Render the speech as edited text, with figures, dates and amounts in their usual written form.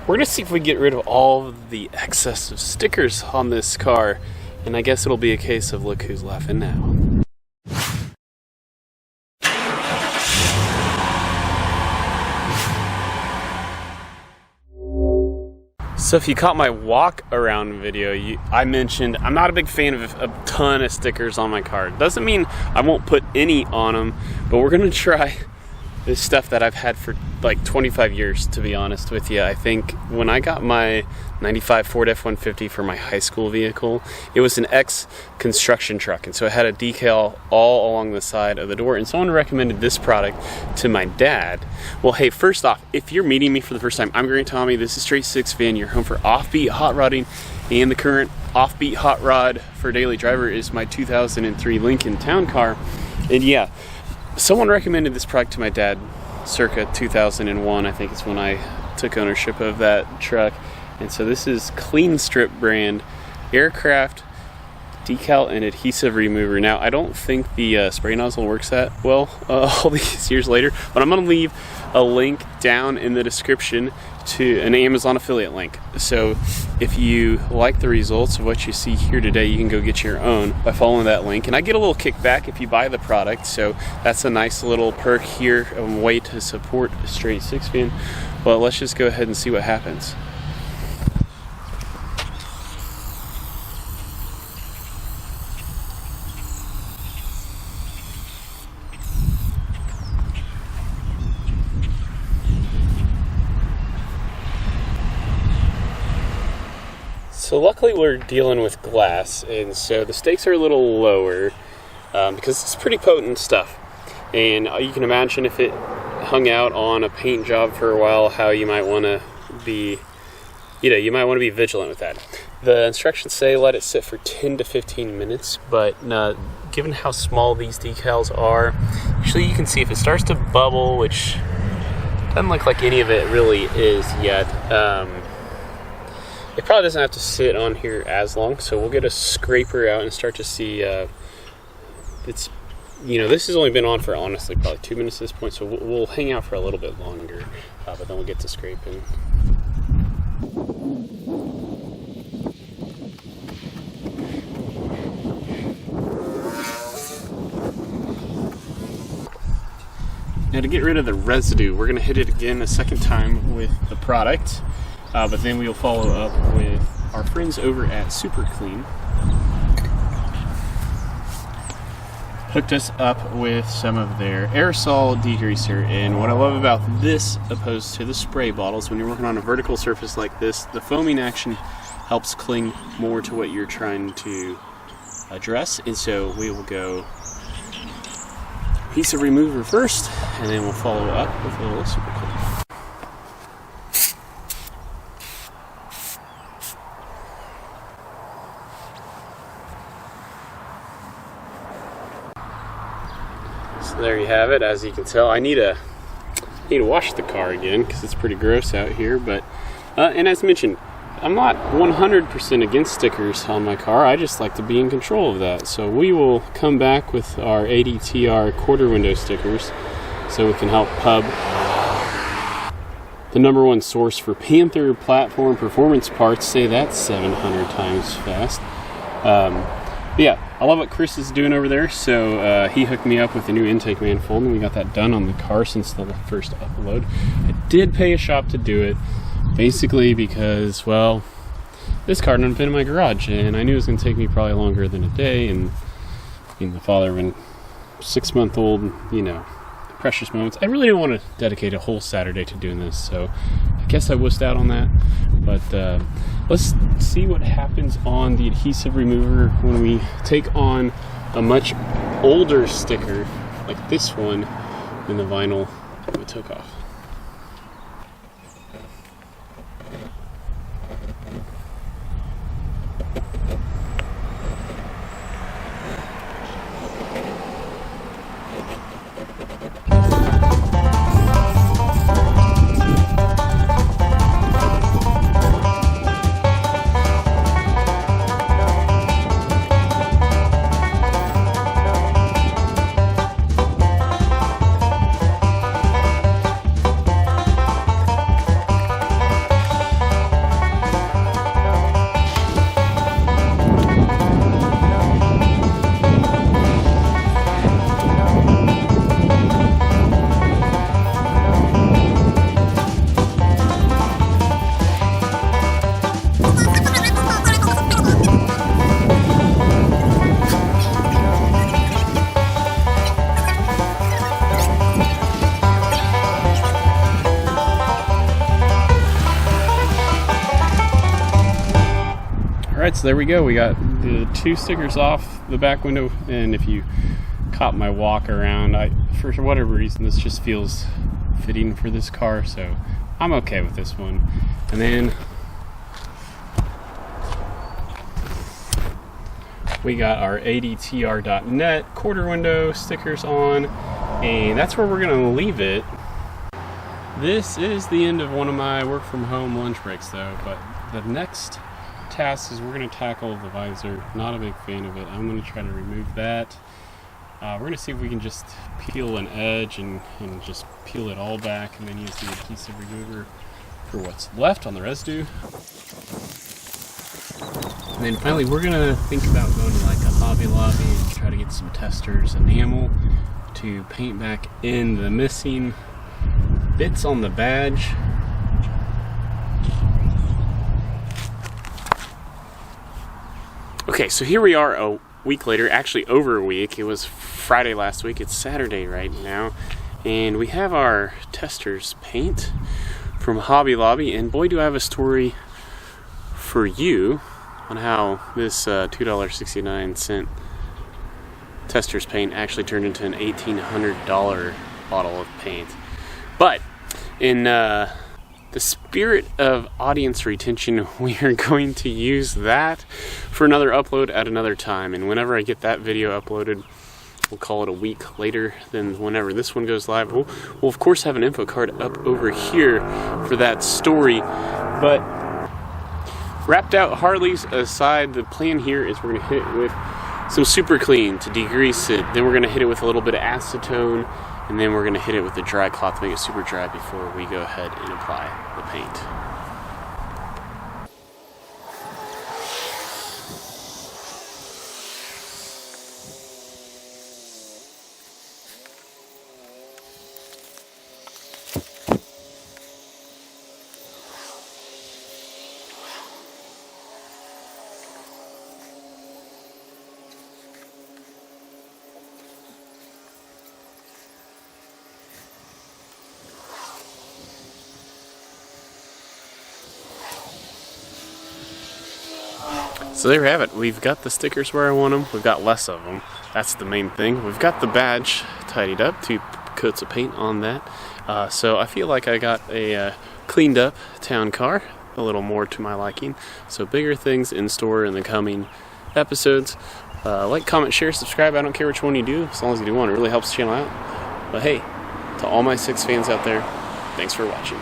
We're gonna see if we get rid of all of the excess of stickers on this car, and I guess it'll be a case of look who's laughing now. So if you caught my walk around video, I mentioned I'm not a big fan of a ton of stickers on my car. Doesn't mean I won't put any on them, but we're gonna try this stuff that I've had for like 25 years, to be honest with you. I think when I got my 95 Ford F-150 for my high school vehicle, it was an ex-construction truck, and so it had a decal all along the side of the door, and someone recommended this product to my dad. Well, hey, first off, if you're meeting me for the first time, I'm Grant Tommy, this is Straight Six Fan, your home for offbeat hot rodding, and the current offbeat hot rod for daily driver is my 2003 Lincoln Town Car. And yeah, someone recommended this product to my dad circa 2001, I think is when I took ownership of that truck. And so this is Clean Strip brand aircraft decal and adhesive remover. Now, I don't think the spray nozzle works that well all these years later, but I'm going to leave a link down in the description to an Amazon affiliate link. So if you like the results of what you see here today, you can go get your own by following that link. And I get a little kickback if you buy the product, so that's a nice little perk here, a way to support Straight Six Fan. But let's just go ahead and see what happens. So luckily we're dealing with glass, and so the stakes are a little lower because it's pretty potent stuff. And you can imagine if it hung out on a paint job for a while, how you might want to be, you might want to be vigilant with that. The instructions say let it sit for 10 to 15 minutes, but given how small these decals are, usually you can see if it starts to bubble, which doesn't look like any of it really is yet. It probably doesn't have to sit on here as long, so we'll get a scraper out and start to see this has only been on for honestly probably 2 minutes at this point, so we'll hang out for a little bit longer, but then we'll get to scraping. Now, to get rid of the residue, we're going to hit it again a second time with the product. But then we'll follow up with our friends over at Super Clean. Hooked us up with some of their aerosol degreaser, and what I love about this opposed to the spray bottles, when you're working on a vertical surface like this, the foaming action helps cling more to what you're trying to address. And so we will go adhesive remover first, and then we'll follow up with a little Super Clean. So there you have it. As you can tell, I need to wash the car again because it's pretty gross out here. But and as mentioned, I'm not 100% against stickers on my car. I just like to be in control of that. So we will come back with our ADTR quarter window stickers so we can help pub the #1 source for Panther platform performance parts. Say that 700 times fast. But yeah, I love what Chris is doing over there. So he hooked me up with the new intake manifold, and we got that done on the car since the first upload. I did pay a shop to do it, basically because, well, this car hadn't been in my garage, and I knew it was going to take me probably longer than a day. And being the father of a 6-month-old, precious moments, I really didn't want to dedicate a whole Saturday to doing this. So I guess I wussed out on that. But let's see what happens on the adhesive remover when we take on a much older sticker like this one than the vinyl that we took off. Alright, so there we go. We got the 2 stickers off the back window, and if you caught my walk around, for whatever reason, this just feels fitting for this car, so I'm okay with this one. And then we got our adtr.net quarter window stickers on, and that's where we're gonna leave it. This is the end of one of my work from home lunch breaks though, but the next task is we're gonna tackle the visor. Not a big fan of it. I'm gonna try to remove that. We're gonna see if we can just peel an edge and just peel it all back, and then use the adhesive remover for what's left on the residue. And then finally, we're gonna think about going to like a Hobby Lobby and try to get some testers enamel to paint back in the missing bits on the badge. Okay, so here we are a week later, actually over a week. It was Friday last week, it's Saturday right now, and we have our testers paint from Hobby Lobby, and boy do I have a story for you on how this $2.69 testers paint actually turned into an $1,800 bottle of paint. But in the spirit of audience retention, we are going to use that for another upload at another time. And whenever I get that video uploaded, we'll call it a week later than whenever this one goes live. We'll of course have an info card up over here for that story. But wrapped out Harleys aside, the plan here is we're going to hit it with some super clean to degrease it. Then we're going to hit it with a little bit of acetone, and then we're going to hit it with a dry cloth to make it super dry before we go ahead and apply the paint. So there we have it. We've got the stickers where I want them. We've got less of them. That's the main thing. We've got the badge tidied up, 2 coats of paint on that. So I feel like I got a cleaned up town car, a little more to my liking. So bigger things in store in the coming episodes. Like, comment, share, subscribe. I don't care which one you do, as long as you do one. It really helps the channel out. But hey, to all my 6 fans out there, thanks for watching.